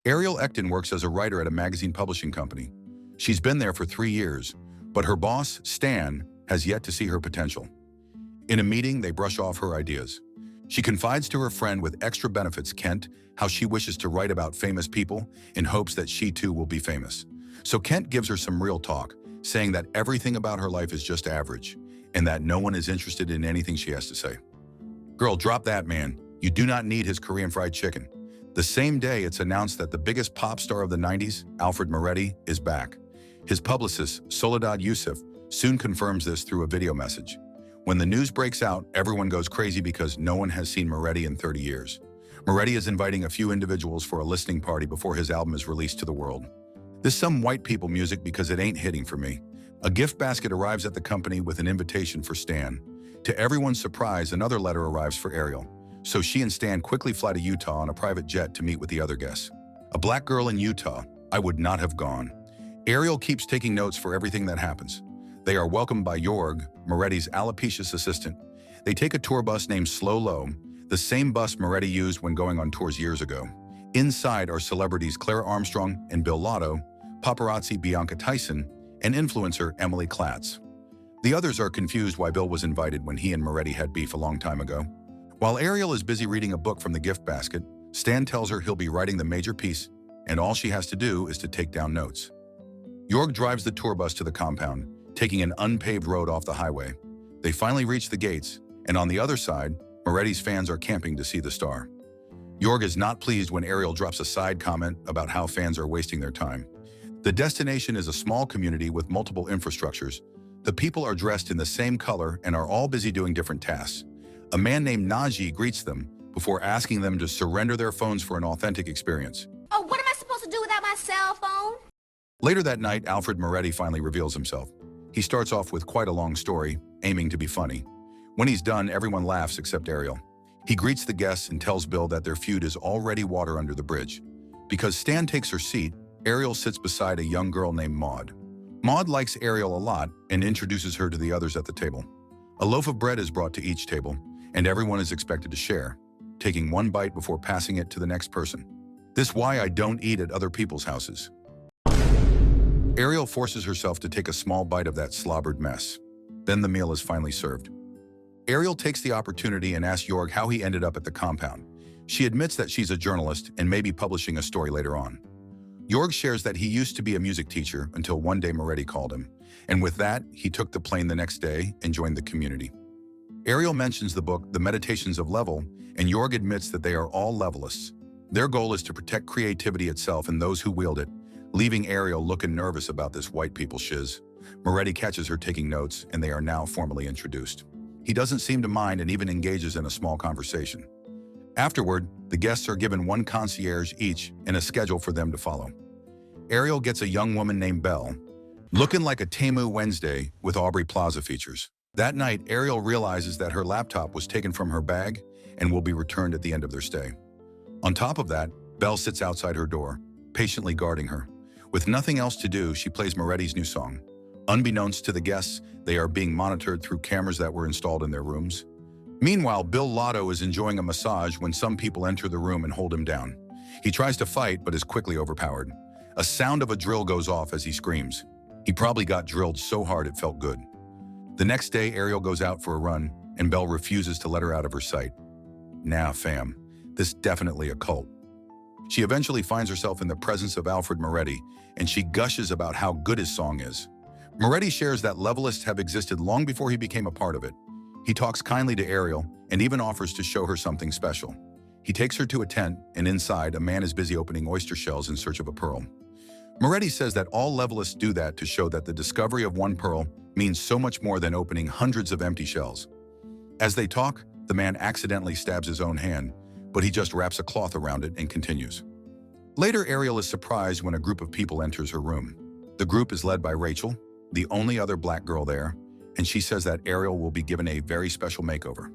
Ariel Ecton works as a writer at a magazine publishing company. She's been there for 3 years, but her boss, Stan, has yet to see her potential. In a meeting, they brush off her ideas. She confides to her friend with extra benefits, Kent, how she wishes to write about famous people in hopes that she too will be famous. So Kent gives her some real talk, saying that everything about her life is just average, and that no one is interested in anything she has to say. Girl, drop that man. You do not need his Korean fried chicken. The same day, it's announced that the biggest pop star of the 90s, Alfred Moretti, is back. His publicist, Soledad Yusuf, soon confirms this through a video message. When the news breaks out, everyone goes crazy because no one has seen Moretti in 30 years. Moretti is inviting a few individuals for a listening party before his album is released to the world. This some white people music because it ain't hitting for me. A gift basket arrives at the company with an invitation for Stan. To everyone's surprise, another letter arrives for Ariel. So she and Stan quickly fly to Utah on a private jet to meet with the other guests. A black girl in Utah. I would not have gone. Ariel keeps taking notes for everything that happens. They are welcomed by Jorg, Moretti's alopecious assistant. They take a tour bus named Slow Low, the same bus Moretti used when going on tours years ago. Inside are celebrities Clara Armstrong and Bill Lotto, paparazzi Bianca Tyson, and influencer Emily Klatz. The others are confused why Bill was invited when he and Moretti had beef a long time ago. While Ariel is busy reading a book from the gift basket, Stan tells her he'll be writing the major piece, and all she has to do is to take down notes. Jorg drives the tour bus to the compound, taking an unpaved road off the highway. They finally reach the gates, and on the other side, Moretti's fans are camping to see the star. Jorg is not pleased when Ariel drops a side comment about how fans are wasting their time. The destination is a small community with multiple infrastructures. The people are dressed in the same color and are all busy doing different tasks. A man named Najee greets them before asking them to surrender their phones for an authentic experience. Oh, what am I supposed to do without my cell phone? Later that night, Alfred Moretti finally reveals himself. He starts off with quite a long story, aiming to be funny. When he's done, everyone laughs except Ariel. He greets the guests and tells Bill that their feud is already water under the bridge. Because Stan takes her seat, Ariel sits beside a young girl named Maud. Maud likes Ariel a lot and introduces her to the others at the table. A loaf of bread is brought to each table, and everyone is expected to share, taking one bite before passing it to the next person. This why I don't eat at other people's houses. Ariel forces herself to take a small bite of that slobbered mess. Then the meal is finally served. Ariel takes the opportunity and asks Jorg how he ended up at the compound. She admits that she's a journalist and may be publishing a story later on. Jorg shares that he used to be a music teacher until one day Moretti called him, and with that, he took the plane the next day and joined the community. Ariel mentions the book, The Meditations of Level, and Jorg admits that they are all levelists. Their goal is to protect creativity itself and those who wield it, leaving Ariel looking nervous about this white people shiz. Moretti catches her taking notes, and they are now formally introduced. He doesn't seem to mind and even engages in a small conversation. Afterward, the guests are given one concierge each and a schedule for them to follow. Ariel gets a young woman named Belle, looking like a Temu Wednesday with Aubrey Plaza features. That night, Ariel realizes that her laptop was taken from her bag and will be returned at the end of their stay. On top of that, Belle sits outside her door, patiently guarding her. With nothing else to do, she plays Moretti's new song. Unbeknownst to the guests, they are being monitored through cameras that were installed in their rooms. Meanwhile, Bill Lotto is enjoying a massage when some people enter the room and hold him down. He tries to fight, but is quickly overpowered. A sound of a drill goes off as he screams. He probably got drilled so hard it felt good. The next day, Ariel goes out for a run, and Belle refuses to let her out of her sight. Nah, fam, this definitely a cult. She eventually finds herself in the presence of Alfred Moretti, and she gushes about how good his song is. Moretti shares that levelists have existed long before he became a part of it. He talks kindly to Ariel and even offers to show her something special. He takes her to a tent, and inside, a man is busy opening oyster shells in search of a pearl. Moretti says that all levelists do that to show that the discovery of one pearl means so much more than opening hundreds of empty shells. As they talk, the man accidentally stabs his own hand, but he just wraps a cloth around it and continues. Later, Ariel is surprised when a group of people enters her room. The group is led by Rachel, the only other black girl there, and she says that Ariel will be given a very special makeover.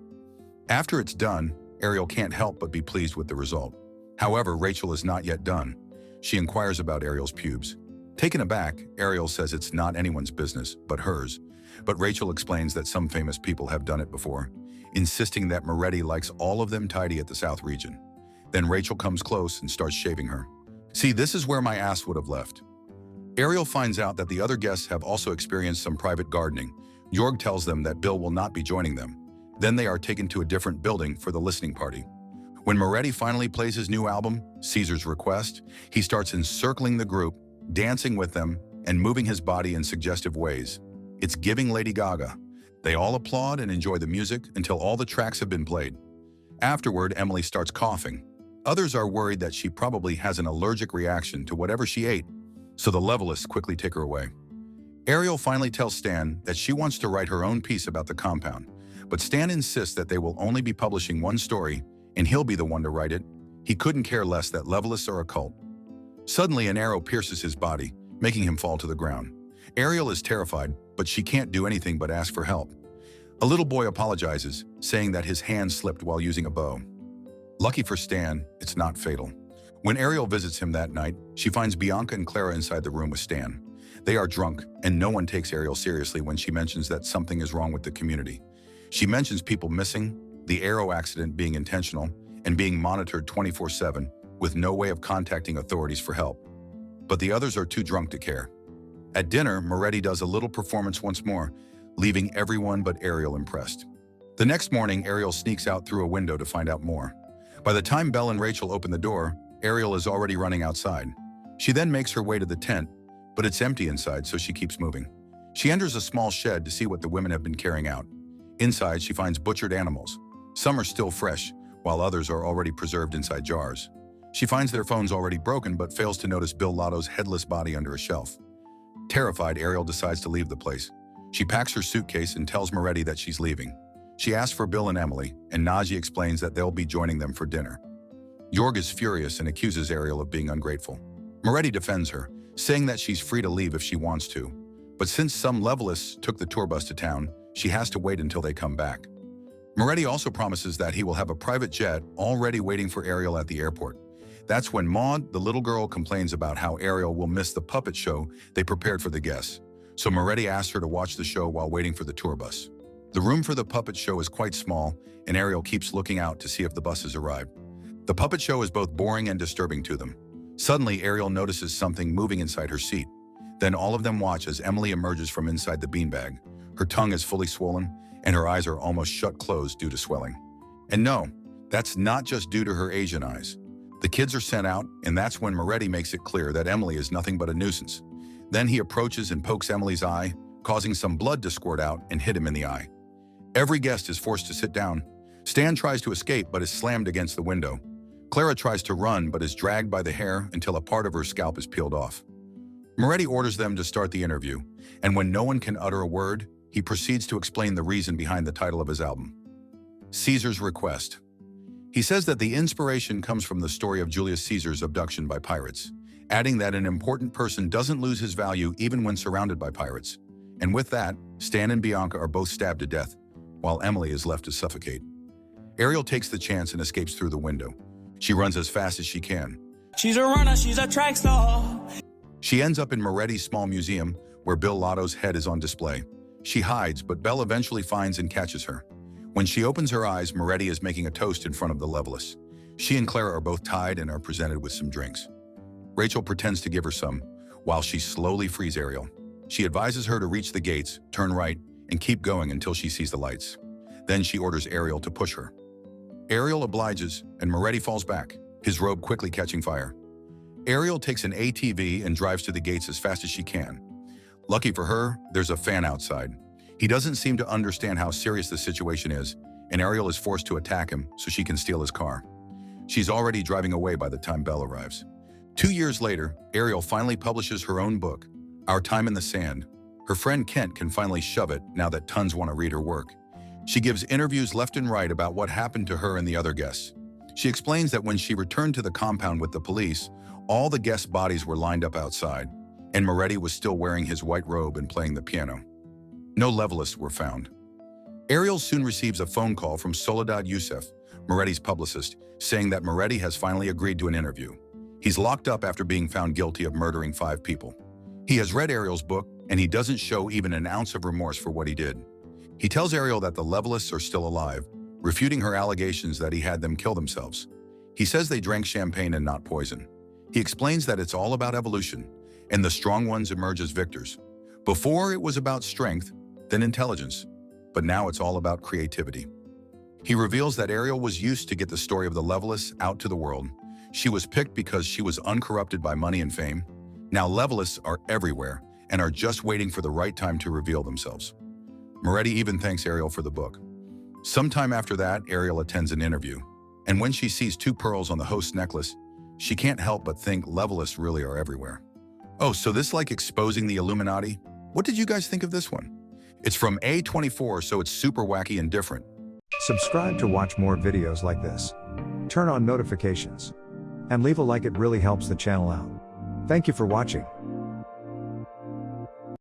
After it's done, Ariel can't help but be pleased with the result. However, Rachel is not yet done. She inquires about Ariel's pubes. Taken aback, Ariel says it's not anyone's business, but hers. But Rachel explains that some famous people have done it before, insisting that Moretti likes all of them tidy at the South region. Then Rachel comes close and starts shaving her. See, this is where my ass would have left. Ariel finds out that the other guests have also experienced some private gardening. Jorg tells them that Bill will not be joining them. Then they are taken to a different building for the listening party. When Moretti finally plays his new album, Caesar's Request, he starts encircling the group, dancing with them, and moving his body in suggestive ways. It's giving Lady Gaga. They all applaud and enjoy the music until all the tracks have been played. Afterward, Emily starts coughing. Others are worried that she probably has an allergic reaction to whatever she ate, so the levelists quickly take her away. Ariel finally tells Stan that she wants to write her own piece about the compound, but Stan insists that they will only be publishing one story, and he'll be the one to write it. He couldn't care less that levelists are a cult. Suddenly, an arrow pierces his body, making him fall to the ground. Ariel is terrified, but she can't do anything but ask for help. A little boy apologizes, saying that his hand slipped while using a bow. Lucky for Stan, it's not fatal. When Ariel visits him that night, she finds Bianca and Clara inside the room with Stan. They are drunk, and no one takes Ariel seriously when she mentions that something is wrong with the community. She mentions people missing, the arrow accident being intentional, and being monitored 24/7 with no way of contacting authorities for help. But the others are too drunk to care. At dinner, Moretti does a little performance once more, leaving everyone but Ariel impressed. The next morning, Ariel sneaks out through a window to find out more. By the time Belle and Rachel open the door, Ariel is already running outside. She then makes her way to the tent, but it's empty inside, so she keeps moving. She enters a small shed to see what the women have been carrying out. Inside, she finds butchered animals. Some are still fresh, while others are already preserved inside jars. She finds their phones already broken, but fails to notice Bill Lotto's headless body under a shelf. Terrified, Ariel decides to leave the place. She packs her suitcase and tells Moretti that she's leaving. She asks for Bill and Emily, and Najee explains that they'll be joining them for dinner. Jorg is furious and accuses Ariel of being ungrateful. Moretti defends her, saying that she's free to leave if she wants to. But since some levelists took the tour bus to town, she has to wait until they come back. Moretti also promises that he will have a private jet already waiting for Ariel at the airport. That's when Maud, the little girl, complains about how Ariel will miss the puppet show they prepared for the guests. So Moretti asks her to watch the show while waiting for the tour bus. The room for the puppet show is quite small, and Ariel keeps looking out to see if the bus has arrived. The puppet show is both boring and disturbing to them. Suddenly, Ariel notices something moving inside her seat. Then all of them watch as Emily emerges from inside the beanbag. Her tongue is fully swollen, and her eyes are almost shut closed due to swelling. And no, that's not just due to her Asian eyes. The kids are sent out, and that's when Moretti makes it clear that Emily is nothing but a nuisance. Then he approaches and pokes Emily's eye, causing some blood to squirt out and hit him in the eye. Every guest is forced to sit down. Stan tries to escape but is slammed against the window. Clara tries to run but is dragged by the hair until a part of her scalp is peeled off. Moretti orders them to start the interview, and when no one can utter a word, he proceeds to explain the reason behind the title of his album, Caesar's Request. He says that the inspiration comes from the story of Julius Caesar's abduction by pirates, adding that an important person doesn't lose his value even when surrounded by pirates. And with that, Stan and Bianca are both stabbed to death, while Emily is left to suffocate. Ariel takes the chance and escapes through the window. She runs as fast as she can. She's a runner, she's a track star. She ends up in Moretti's small museum, where Bill Lotto's head is on display. She hides, but Belle eventually finds and catches her. When she opens her eyes, Moretti is making a toast in front of the levelists. She and Clara are both tied and are presented with some drinks. Rachel pretends to give her some, while she slowly frees Ariel. She advises her to reach the gates, turn right, and keep going until she sees the lights. Then she orders Ariel to push her. Ariel obliges, and Moretti falls back, his robe quickly catching fire. Ariel takes an ATV and drives to the gates as fast as she can. Lucky for her, there's a fan outside. He doesn't seem to understand how serious the situation is, and Ariel is forced to attack him so she can steal his car. She's already driving away by the time Belle arrives. 2 years later, Ariel finally publishes her own book, Our Time in the Sand. Her friend Kent can finally shove it now that tons want to read her work. She gives interviews left and right about what happened to her and the other guests. She explains that when she returned to the compound with the police, all the guests' bodies were lined up outside, and Moretti was still wearing his white robe and playing the piano. No levelists were found. Ariel soon receives a phone call from Soledad Youssef, Moretti's publicist, saying that Moretti has finally agreed to an interview. He's locked up after being found guilty of murdering 5 people. He has read Ariel's book, and he doesn't show even an ounce of remorse for what he did. He tells Ariel that the levelists are still alive, refuting her allegations that he had them kill themselves. He says they drank champagne and not poison. He explains that it's all about evolution, and the strong ones emerge as victors. Before it was about strength, then intelligence, but now it's all about creativity. He reveals that Ariel was used to get the story of the levelists out to the world. She was picked because she was uncorrupted by money and fame. Now levelists are everywhere and are just waiting for the right time to reveal themselves. Moretti even thanks Ariel for the book. Sometime after that, Ariel attends an interview, and when she sees 2 pearls on the host's necklace, she can't help but think levelists really are everywhere. Oh, so this like exposing the Illuminati? What did you guys think of this one? It's from A24, so it's super wacky and different. Subscribe to watch more videos like this. Turn on notifications. And leave a like, it really helps the channel out. Thank you for watching.